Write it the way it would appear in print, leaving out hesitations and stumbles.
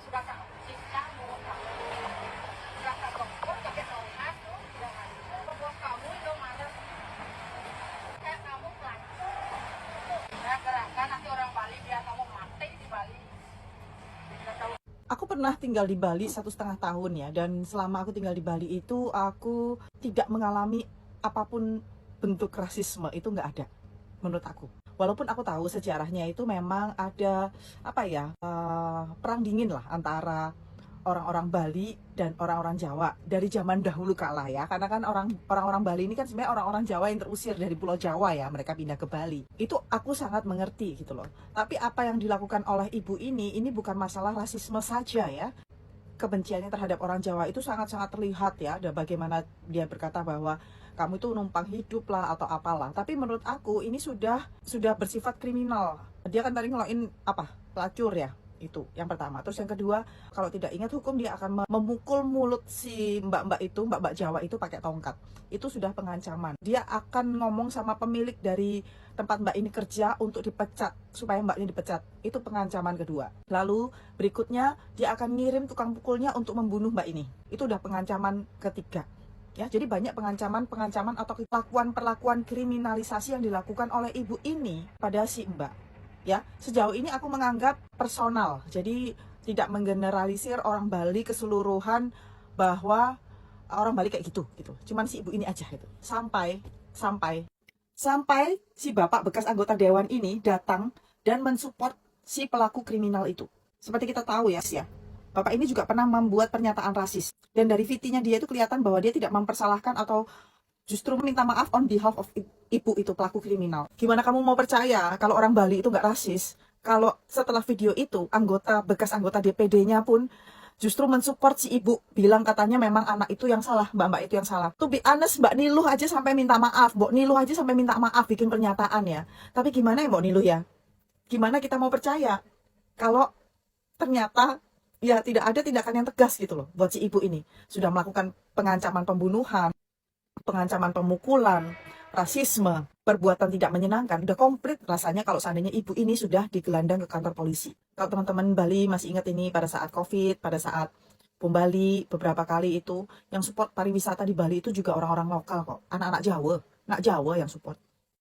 sudah tak kamu, sudah tak dokter, pakai tongkat tuh, sudah kan. Buat kamu itu mana? Kayak kamu pelacur. Nah, gerakan nanti orang Bali biar kamu mati di Bali. Tidak tahu. Aku pernah tinggal di Bali 1,5 tahun ya, dan selama aku tinggal di Bali itu aku tidak mengalami apapun bentuk rasisme, itu nggak ada menurut aku. Walaupun aku tahu sejarahnya itu memang ada apa ya, perang dingin lah antara orang-orang Bali dan orang-orang Jawa dari zaman dahulu kala ya, karena kan orang-orang Bali ini kan sebenarnya orang-orang Jawa yang terusir dari Pulau Jawa ya, mereka pindah ke Bali. Itu aku sangat mengerti gitu loh. Tapi apa yang dilakukan oleh ibu ini bukan masalah rasisme saja ya. Kebenciannya terhadap orang Jawa itu sangat-sangat terlihat ya, dan bagaimana dia berkata bahwa kamu itu numpang hidup lah atau apalah. Tapi menurut aku ini sudah bersifat kriminal. Dia kan tadi ngeloin apa? Pelacur ya. Itu yang pertama. Terus yang kedua, kalau tidak ingat hukum, dia akan memukul mulut si mbak-mbak Jawa itu pakai tongkat. Itu sudah pengancaman. Dia akan ngomong sama pemilik dari tempat mbak ini kerja untuk dipecat, supaya mbak ini dipecat. Itu pengancaman kedua. Lalu berikutnya dia akan ngirim tukang pukulnya untuk membunuh mbak ini. Itu udah pengancaman ketiga. Ya, jadi banyak pengancaman atau perlakuan kriminalisasi yang dilakukan oleh ibu ini pada si mbak. Ya, sejauh ini aku menganggap personal. Jadi tidak menggeneralisir orang Bali keseluruhan bahwa orang Bali kayak gitu gitu. Cuman si ibu ini aja gitu. Sampai si bapak bekas anggota dewan ini datang dan mensupport si pelaku kriminal itu. Seperti kita tahu ya, bapak ini juga pernah membuat pernyataan rasis. Dan dari VT-nya dia itu kelihatan bahwa dia tidak mempersalahkan atau justru minta maaf on behalf of ibu itu, pelaku kriminal. Gimana kamu mau percaya kalau orang Bali itu nggak rasis? Kalau setelah video itu, bekas anggota DPD-nya pun justru mensupport si ibu, bilang katanya memang anak itu yang salah, mbak-mbak itu yang salah. To be honest, Mbak Niluh aja sampai minta maaf, Mbak Niluh aja sampai minta maaf bikin pernyataan ya. Tapi gimana ya Mbak Niluh ya? Gimana kita mau percaya kalau ternyata ya tidak ada tindakan yang tegas gitu loh buat si ibu ini. Sudah melakukan pengancaman pembunuhan, pengancaman pemukulan, rasisme, perbuatan tidak menyenangkan, udah komplit rasanya kalau seandainya ibu ini sudah digelandang ke kantor polisi. Kalau teman-teman Bali masih ingat ini pada saat COVID, pada saat Bom Bali, beberapa kali itu, yang support pariwisata di Bali itu juga orang-orang lokal kok, anak-anak Jawa yang support.